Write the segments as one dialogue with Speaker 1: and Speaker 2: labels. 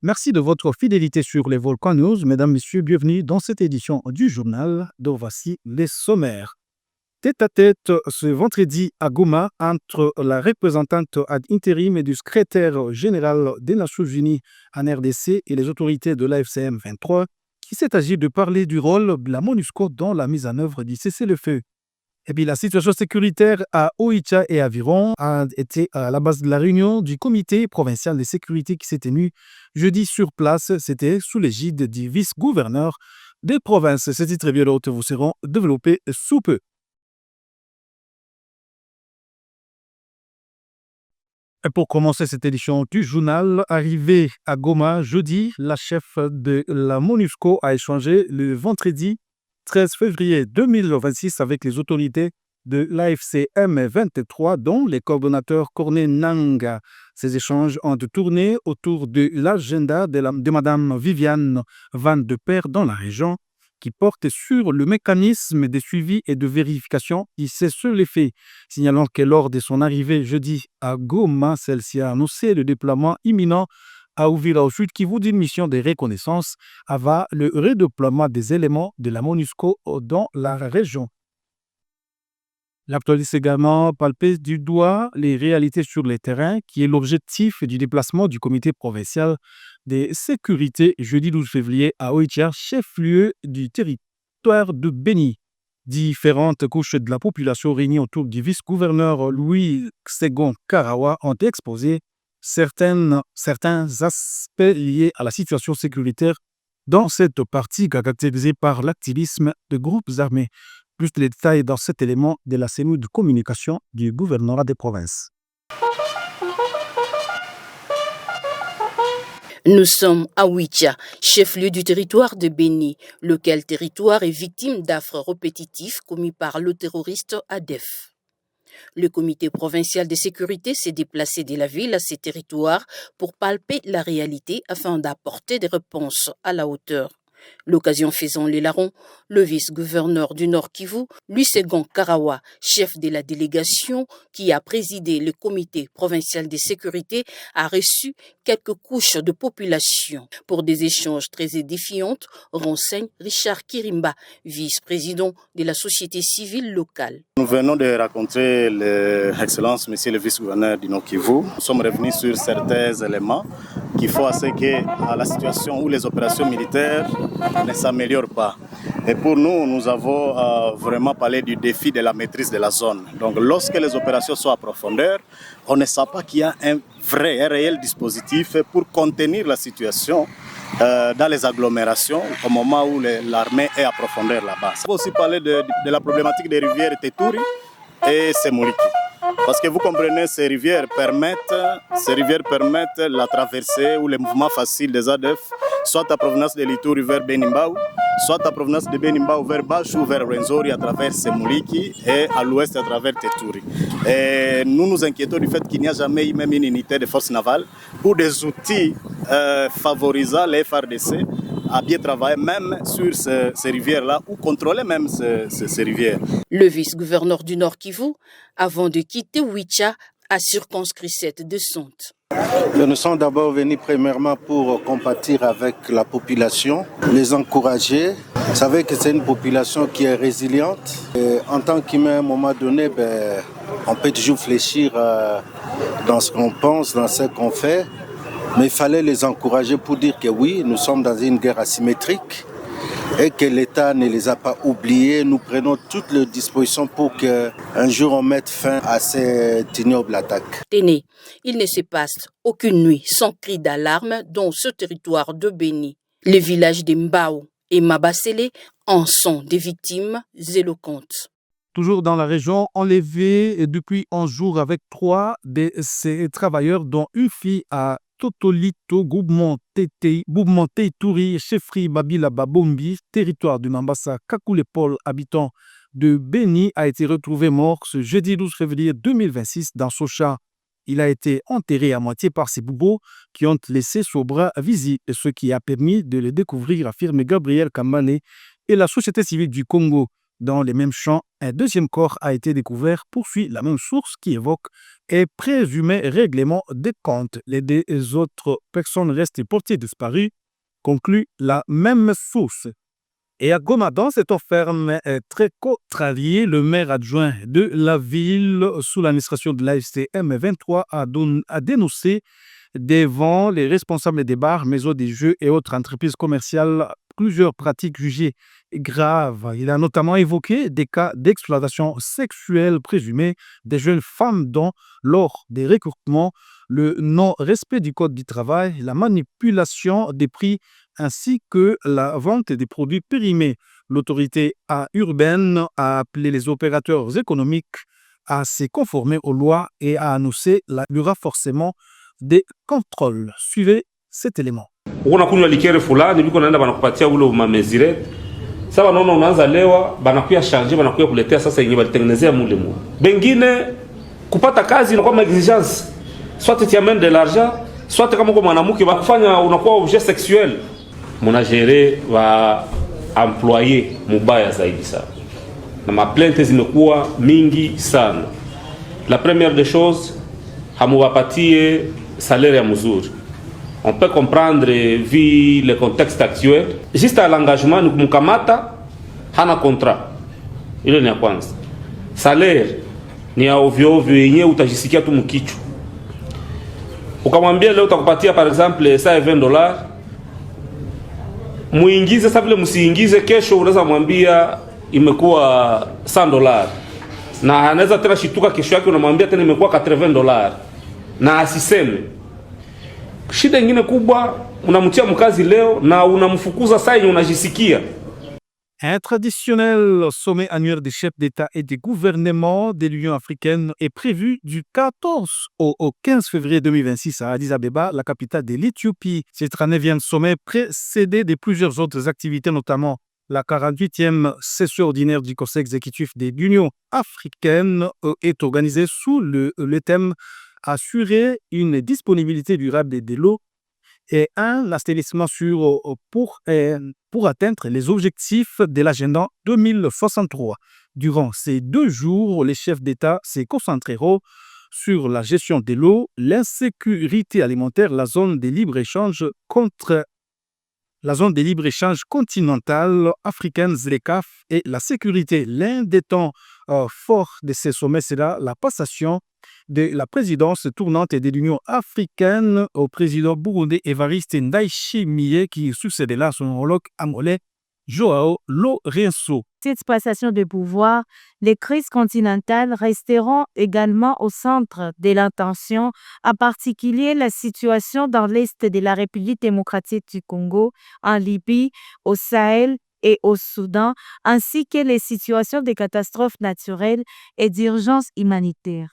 Speaker 1: Merci de votre fidélité sur les Volcans News. Mesdames, Messieurs, bienvenue dans cette édition du journal dont voici les sommaires. Tête à tête ce vendredi à Goma entre la représentante ad intérim et du secrétaire général des Nations Unies en RDC et les autorités de l'AFCM 23, qui s'est agi de parler du rôle de la MONUSCO dans la mise en œuvre du cessez-le-feu. Et puis la situation sécuritaire à Oicha et environ a été à la base de la réunion du comité provincial de sécurité qui s'est tenue jeudi sur place. C'était sous l'égide du vice-gouverneur des provinces. Ces titres et bien d'autres vous seront développés sous peu. Et pour commencer cette édition du journal, arrivé à Goma jeudi, la chef de la MONUSCO a échangé le vendredi 13 février 2026 avec les autorités de l'AFCM 23, dont les coordonnateurs Corneille Nanga. Ces échanges ont tourné autour de l'agenda de Mme Viviane Van de Per dans la région, qui porte sur le mécanisme de suivi et de vérification qui cesse les faits, signalant que lors de son arrivée jeudi à Goma, celle-ci a annoncé le déploiement imminent à Uvira au Sud Kivu d'une mission de reconnaissance avant le redéploiement des éléments de la MONUSCO dans la région. L'actualité également palpé du doigt les réalités sur le terrain, qui est l'objectif du déplacement du comité provincial de sécurité jeudi 12 février à Oicha, chef-lieu du territoire de Béni. Différentes couches de la population réunies autour du vice-gouverneur Louis Segon Karawa ont exposé certains aspects liés à la situation sécuritaire dans cette partie caractérisée par l'activisme de groupes armés. Plus de détails dans cet élément de la cellule de communication du gouvernorat des provinces.
Speaker 2: Nous sommes à Oicha, chef-lieu du territoire de Béni, lequel territoire est victime d'affres répétitifs commis par le terroriste ADEF. Le comité provincial de sécurité s'est déplacé de la ville à ces territoires pour palper la réalité afin d'apporter des réponses à la hauteur. L'occasion faisant les larrons, le vice-gouverneur du Nord Kivu, Louis Segon Karawa, chef de la délégation qui a présidé le comité provincial de sécurité, a reçu quelques couches de population. Pour des échanges très édifiants, renseigne Richard Kirimba, vice-président de la société civile locale.
Speaker 3: Nous venons de rencontrer l'excellence, monsieur le vice-gouverneur du Nord Kivu. Nous sommes revenus sur certains éléments qui font à ce que la situation où les opérations militaires ne s'améliorent pas. Et pour nous, nous avons vraiment parlé du défi de la maîtrise de la zone. Donc lorsque les opérations sont à profondeur, on ne sait pas qu'il y a un réel dispositif pour contenir la situation dans les agglomérations au moment où l'armée est à profondeur là-bas. On peut aussi parler de la problématique des rivières Teturi et Semuliki. Parce que vous comprenez, ces rivières permettent la traversée ou le mouvement facile des ADF, soit à provenance de l'Ituri vers Benimbau, soit à provenance de Benimbau vers Bachou, vers Rwenzori à travers Semuliki et à l'ouest à travers Teturi. Et nous nous inquiétons du fait qu'il n'y a jamais eu même une unité de force navale pour des outils favorisant les FARDC à bien travailler même sur ces rivières-là ou contrôler même ces rivières.
Speaker 2: Le vice-gouverneur du Nord Kivu, avant de quitter Oicha, a circonscrit cette descente.
Speaker 4: Nous sommes d'abord venus premièrement pour compatir avec la population, les encourager. Vous savez que c'est une population qui est résiliente. Et en tant qu'humain, à un moment donné, on peut toujours fléchir dans ce qu'on pense, dans ce qu'on fait. Mais il fallait les encourager pour dire que oui, nous sommes dans une guerre asymétrique et que l'État ne les a pas oubliés. Nous prenons toutes les dispositions pour qu'un jour on mette fin à cette ignoble attaque.
Speaker 2: Téné, il ne se passe aucune nuit sans cri d'alarme dans ce territoire de Béni. Les villages de Mbao et Mabasele en sont des victimes éloquentes.
Speaker 1: Toujours dans la région, enlevé depuis 11 jours avec 3 de ces travailleurs, dont une fille à Totolito, Groupement Teitouri, chefferie Babila Babombi, territoire du Mambasa, Kakoulepol, habitant de Béni, a été retrouvé mort ce jeudi 12 février 2026 dans Socha. Il a été enterré à moitié par ses boubous qui ont laissé son bras visible, ce qui a permis de le découvrir, affirme Gabriel Kambane et la société civile du Congo. Dans les mêmes champs, un deuxième corps a été découvert, poursuit la même source qui évoque un présumé règlement des comptes. Les deux autres personnes restent portées disparues, conclut la même source. Et à Goma, dans cette affaire très contrariée, le maire adjoint de la ville sous l'administration de l'AFC M23 a dénoncé devant les responsables des bars, maisons des jeux et autres entreprises commerciales plusieurs pratiques jugées graves. Il a notamment évoqué des cas d'exploitation sexuelle présumée des jeunes femmes dont, lors des recrutements, le non-respect du code du travail, la manipulation des prix ainsi que la vente des produits périmés. L'autorité urbaine a appelé les opérateurs économiques à se conformer aux lois et a annoncé le renforcement des contrôles. Suivez cet élément.
Speaker 5: Unakunywa likere fulani biko naenda banakupatia ule mamezire. Sasa wanaona unaanza lewa, banakuya changer, banakuya kuletea sasa yenyewe walitengenezea mule mule. Bengine kupata kazi inakuwa ma exigence. Soit tu amènes de l'argent, soit kama kwa mwanamke bakufanya unakuwa objet sexuel. Mnagere wa employé mubaya zaidi sana. Na maplainte zimekuwa mingi sana. La première des choses, hamuwapatie salaire ya mzuri. On peut comprendre vu le contexte actuel. Juste à l'engagement ni kumkamata hana contrat. Ile ni ya kwanza. Salaire ni ya ovyo ovyo yenyewe utajisikia tu mkichwa. Ukamwambia leo utakupatia par exemple $20. Muingize sasa vile msiingize kesho unaweza mwambia imekuwa $100. Na anaweza tena shituka kesho yake unamwambia tena imekuwa $80. Na asiseme. Shida nyingine kubwa unamtia mkazi leo na unamfukuza saa yenye unajisikia.
Speaker 1: Un traditionnel sommet annuel des chefs d'État et des gouvernements de l'Union africaine est prévu du 14 au 15 février 2026 à Addis Abeba, la capitale de l'Éthiopie. Ce 39e sommet précédé de plusieurs autres activités, notamment la 48e session ordinaire du Conseil exécutif de l'Union africaine est organisée sous le thème « Assurer une disponibilité durable de l'eau et un assainissement sûr pour atteindre les objectifs de l'agenda 2063. » Durant ces 2 jours, les chefs d'État se concentreront sur la gestion de l'eau, l'insécurité alimentaire, la zone de libre-échange continentale africaine ZLECAf et la sécurité. L'un des temps forts de ces sommets sera la passation de la présidence tournante de l'Union africaine au président burundais Evariste Ndayishimiye qui succédera à son homologue angolais João Lourenço.
Speaker 6: Cette passation de pouvoir, les crises continentales resteront également au centre de l'attention, en particulier la situation dans l'est de la République démocratique du Congo, en Libye, au Sahel et au Soudan, ainsi que les situations de catastrophes naturelles et d'urgence humanitaire.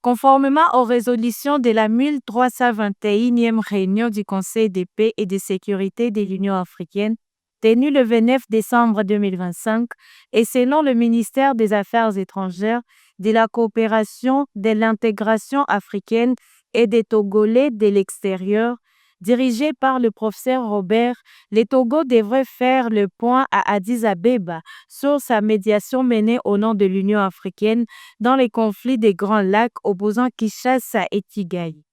Speaker 6: Conformément aux résolutions de la 1321e réunion du Conseil de paix et de sécurité de l'Union africaine, tenue le 29 décembre 2025, et selon le ministère des Affaires étrangères, de la coopération, de l'intégration africaine et des Togolais de l'extérieur, dirigé par le professeur Robert, le Togo devrait faire le point à Addis Abeba sur sa médiation menée au nom de l'Union africaine dans les conflits des Grands Lacs opposant Kinshasa et Kigali.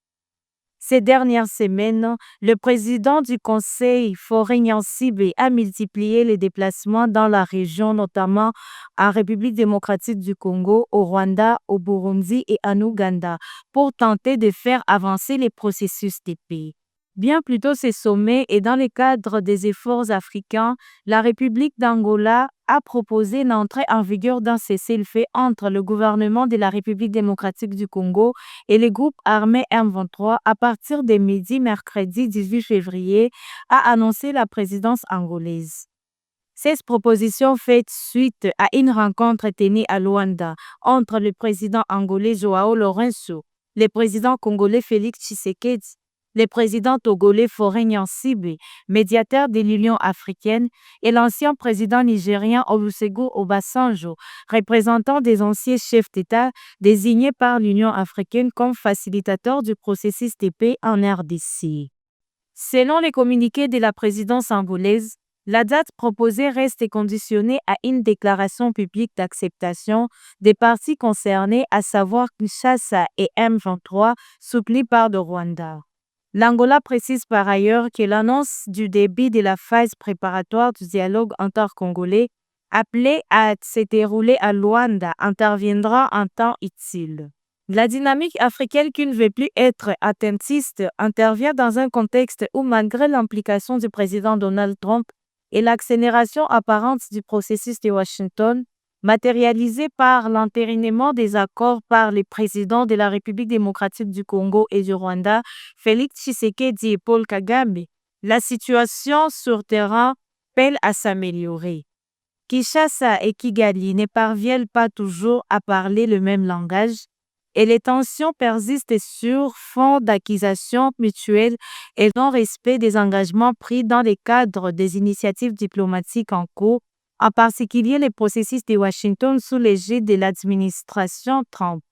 Speaker 6: Ces dernières semaines, le président du Conseil, Faure Gnassingbe, a multiplié les déplacements dans la région, notamment en République démocratique du Congo, au Rwanda, au Burundi et en Ouganda, pour tenter de faire avancer les processus de paix. Bien plus tôt ces sommets et dans le cadre des efforts africains, la République d'Angola a proposé une entrée en vigueur d'un cessez-le-feu entre le gouvernement de la République démocratique du Congo et le groupe armé M23 à partir de midi mercredi 18 février, a annoncé la présidence angolaise. Cette proposition fait suite à une rencontre tenue à Luanda entre le président angolais João Lourenço, le président congolais Félix Tshisekedi, le président togolais Faure Gnassingbe, médiateur de l'Union africaine, et l'ancien président nigérien Olusegun Obasanjo, représentant des anciens chefs d'État désignés par l'Union africaine comme facilitateur du processus de paix en RDC. Selon les communiqués de la présidence angolaise, La date proposée reste conditionnée à une déclaration publique d'acceptation des parties concernées, à savoir Kinshasa et M23, soutenus par le Rwanda. L'Angola précise par ailleurs que l'annonce du début de la phase préparatoire du dialogue intercongolais, appelé à se dérouler à Luanda, interviendra en temps utile. La dynamique africaine qui ne veut plus être attentiste intervient dans un contexte où, malgré l'implication du président Donald Trump et l'accélération apparente du processus de Washington, matérialisé par l'entérinement des accords par les présidents de la République démocratique du Congo et du Rwanda, Félix Tshisekedi et Paul Kagame, la situation sur terrain peine à s'améliorer. Kinshasa et Kigali ne parviennent pas toujours à parler le même langage et les tensions persistent sur fond d'accusations mutuelles et non-respect des engagements pris dans le cadre des initiatives diplomatiques en cours, en particulier les processus de Washington sous l'égide de l'administration Trump.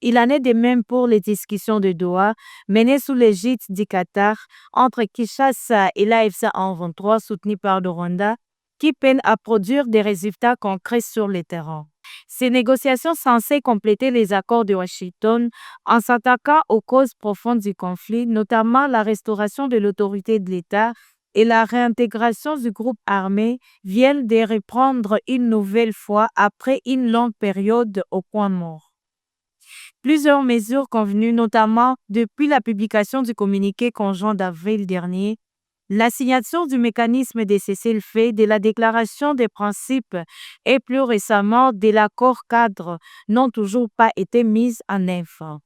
Speaker 6: Il en est de même pour les discussions de Doha, menées sous l'égide du Qatar entre Kinshasa et l'AFC M23 soutenu par le Rwanda, qui peinent à produire des résultats concrets sur le terrain. Ces négociations censées compléter les accords de Washington en s'attaquant aux causes profondes du conflit, notamment la restauration de l'autorité de l'État et la réintégration du groupe armé, viennent de reprendre une nouvelle fois après une longue période au point mort. Plusieurs mesures convenues, notamment depuis la publication du communiqué conjoint d'avril dernier, la signature du mécanisme de cessez-le-feu, de la déclaration des principes et plus récemment de l'accord cadre n'ont toujours pas été mises en œuvre.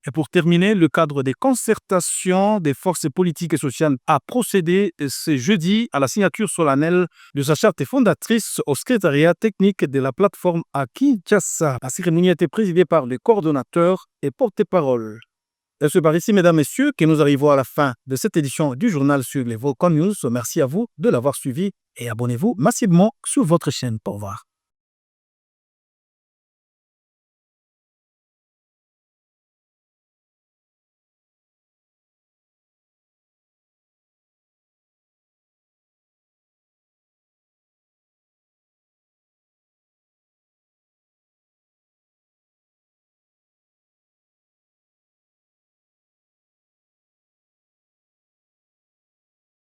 Speaker 1: Et pour terminer, le cadre des concertations des forces politiques et sociales a procédé ce jeudi à la signature solennelle de sa charte fondatrice au secrétariat technique de la plateforme à Kinshasa. La cérémonie a été présidée par le coordonnateur et porte-parole. Et c'est par ici, mesdames, messieurs, que nous arrivons à la fin de cette édition du journal sur les Volcan News. Merci à vous de l'avoir suivi et abonnez-vous massivement sur votre chaîne. Au revoir.